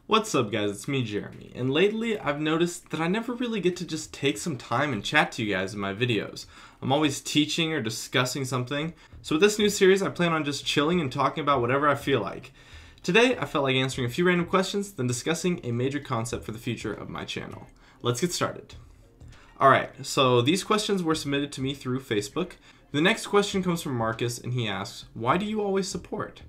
What's up guys, it's me Jeremy, and lately I've noticed that I never really get to just take some time and chat to you guys in my videos. I'm always teaching or discussing something, so with this new series I plan on just chilling and talking about whatever I feel like. Today I felt like answering a few random questions, then discussing a major concept for the future of my channel. Let's get started. Alright, so these questions were submitted to me through Facebook. The next question comes from Marcus, and he asks, why do you always support?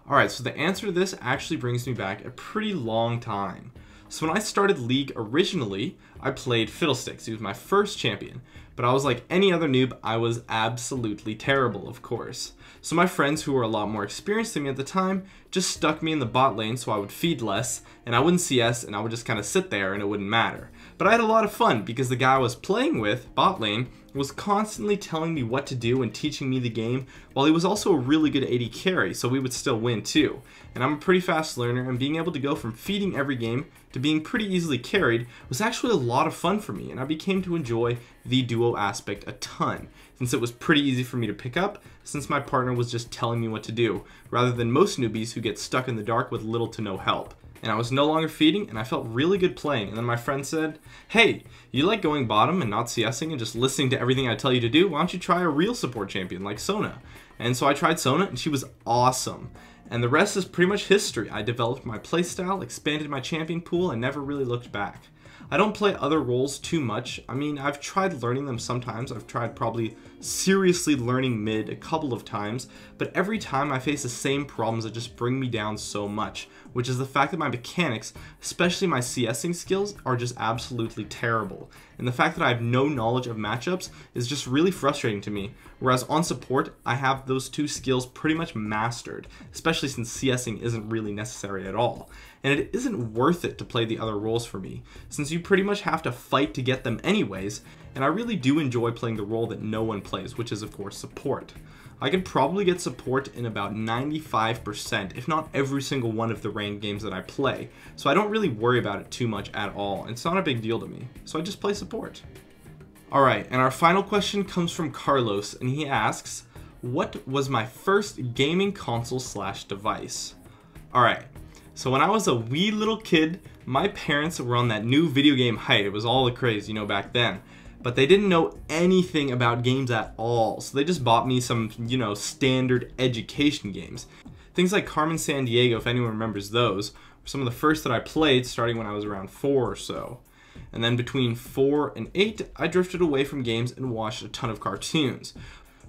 Alright, so the answer to this actually brings me back a pretty long time. So when I started League originally, I played Fiddlesticks. He was my first champion. But I was like any other noob, I was absolutely terrible, of course. So my friends who were a lot more experienced than me at the time just stuck me in the bot lane so I would feed less, and I wouldn't CS, and I would just kind of sit there and it wouldn't matter. But I had a lot of fun because the guy I was playing with, bot lane, was constantly telling me what to do and teaching me the game, while he was also a really good AD carry, so we would still win too. And I'm a pretty fast learner, and being able to go from feeding every game to being pretty easily carried was actually a lot of fun for me, and I became to enjoy the duo aspect a ton, since it was pretty easy for me to pick up, since my partner was just telling me what to do, rather than most newbies who get stuck in the dark with little to no help. And I was no longer feeding, and I felt really good playing. And then my friend said, hey, you like going bottom and not CSing and just listening to everything I tell you to do? Why don't you try a real support champion like Sona? And so I tried Sona, and she was awesome. And the rest is pretty much history. I developed my playstyle, expanded my champion pool, and never really looked back. I don't play other roles too much. I mean, I've tried learning them sometimes. I've tried probably seriously learning mid a couple of times, but every time I face the same problems that just bring me down so much, which is the fact that my mechanics, especially my CSing skills, are just absolutely terrible. And the fact that I have no knowledge of matchups is just really frustrating to me, whereas on support, I have those two skills pretty much mastered, especially since CSing isn't really necessary at all. And it isn't worth it to play the other roles for me, since you pretty much have to fight to get them anyways, and I really do enjoy playing the role that no one plays, which is of course support. I can probably get support in about 95%, if not every single one of the ranked games that I play, so I don't really worry about it too much at all. It's not a big deal to me, so I just play support. Alright, and our final question comes from Carlos, and he asks, what was my first gaming console / device? Alright, so when I was a wee little kid, my parents were on that new video game hype. It was all the craze, you know, back then. But they didn't know anything about games at all, so they just bought me some, you know, standard education games. Things like Carmen Sandiego, if anyone remembers those, were some of the first that I played starting when I was around 4 or so. And then between 4 and 8, I drifted away from games and watched a ton of cartoons.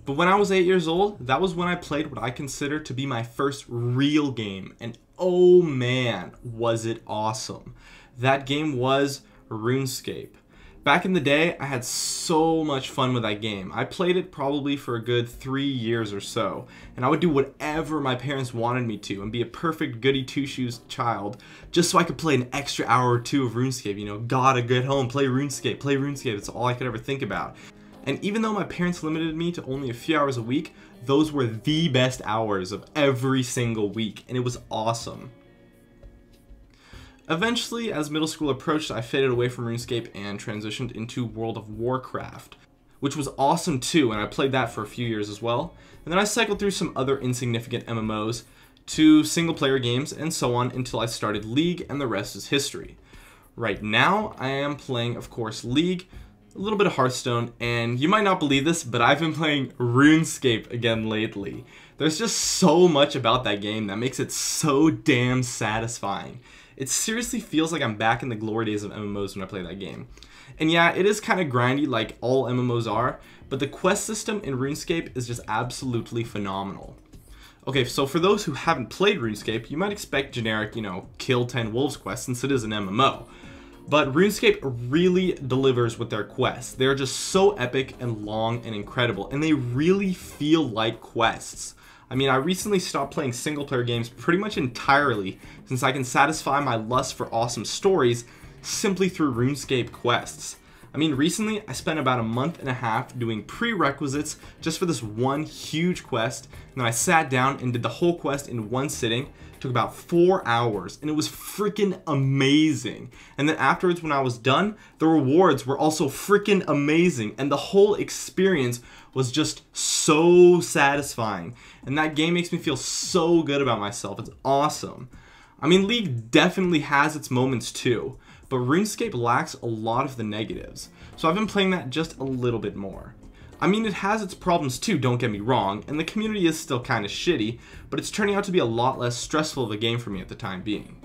But when I was 8 years old, that was when I played what I consider to be my first real game, and oh man, was it awesome. That game was RuneScape. Back in the day, I had so much fun with that game. I played it probably for a good 3 years or so, and I would do whatever my parents wanted me to and be a perfect goody two-shoes child just so I could play an extra hour or two of RuneScape. You know, gotta get home, play RuneScape, that's all I could ever think about. And even though my parents limited me to only a few hours a week, those were the best hours of every single week, and it was awesome. Eventually, as middle school approached, I faded away from RuneScape and transitioned into World of Warcraft, which was awesome too, and I played that for a few years as well. And then I cycled through some other insignificant MMOs to single-player games and so on until I started League, and the rest is history. Right now, I am playing, of course, League, a little bit of Hearthstone, and you might not believe this, but I've been playing RuneScape again lately. There's just so much about that game that makes it so damn satisfying. It seriously feels like I'm back in the glory days of MMOs when I play that game. And yeah, it is kind of grindy like all MMOs are, but the quest system in RuneScape is just absolutely phenomenal. Okay, so for those who haven't played RuneScape, you might expect generic, you know, kill 10 wolves quests since it is an MMO. But RuneScape really delivers with their quests. They're just so epic and long and incredible, and they really feel like quests. I mean, I recently stopped playing single-player games pretty much entirely since I can satisfy my lust for awesome stories simply through RuneScape quests. I mean, recently I spent about a month and a half doing prerequisites just for this one huge quest, and then I sat down and did the whole quest in one sitting. It took about 4 hours, and it was freaking amazing. And then afterwards, when I was done, the rewards were also freaking amazing, and the whole experience was just so satisfying. And that game makes me feel so good about myself. It's awesome. I mean, League definitely has its moments too, but RuneScape lacks a lot of the negatives, so I've been playing that just a little bit more. I mean, it has its problems too, don't get me wrong, and the community is still kinda shitty, but it's turning out to be a lot less stressful of a game for me at the time being.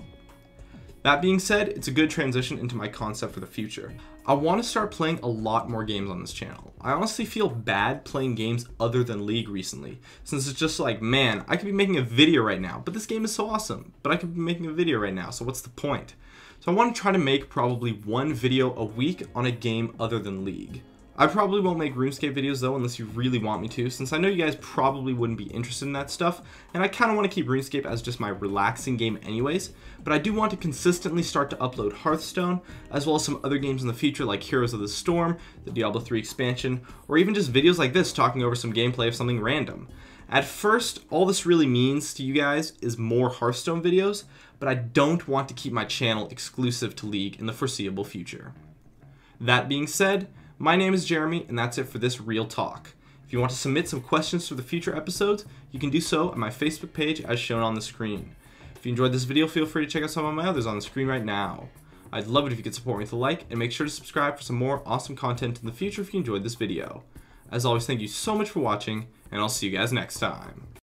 That being said, it's a good transition into my concept for the future. I want to start playing a lot more games on this channel. I honestly feel bad playing games other than League recently, since it's just like, man, I could be making a video right now, but this game is so awesome, but I could be making a video right now, so what's the point? So I want to try to make probably one video a week on a game other than League. I probably won't make RuneScape videos though unless you really want me to, since I know you guys probably wouldn't be interested in that stuff, and I kind of want to keep RuneScape as just my relaxing game anyways, but I do want to consistently start to upload Hearthstone, as well as some other games in the future like Heroes of the Storm, the Diablo 3 expansion, or even just videos like this talking over some gameplay of something random. At first, all this really means to you guys is more Hearthstone videos, but I don't want to keep my channel exclusive to League in the foreseeable future. That being said, my name is Jeremy, and that's it for this Real Talk. If you want to submit some questions for the future episodes, you can do so on my Facebook page as shown on the screen. If you enjoyed this video, feel free to check out some of my others on the screen right now. I'd love it if you could support me with a like, and make sure to subscribe for some more awesome content in the future if you enjoyed this video. As always, thank you so much for watching, and I'll see you guys next time.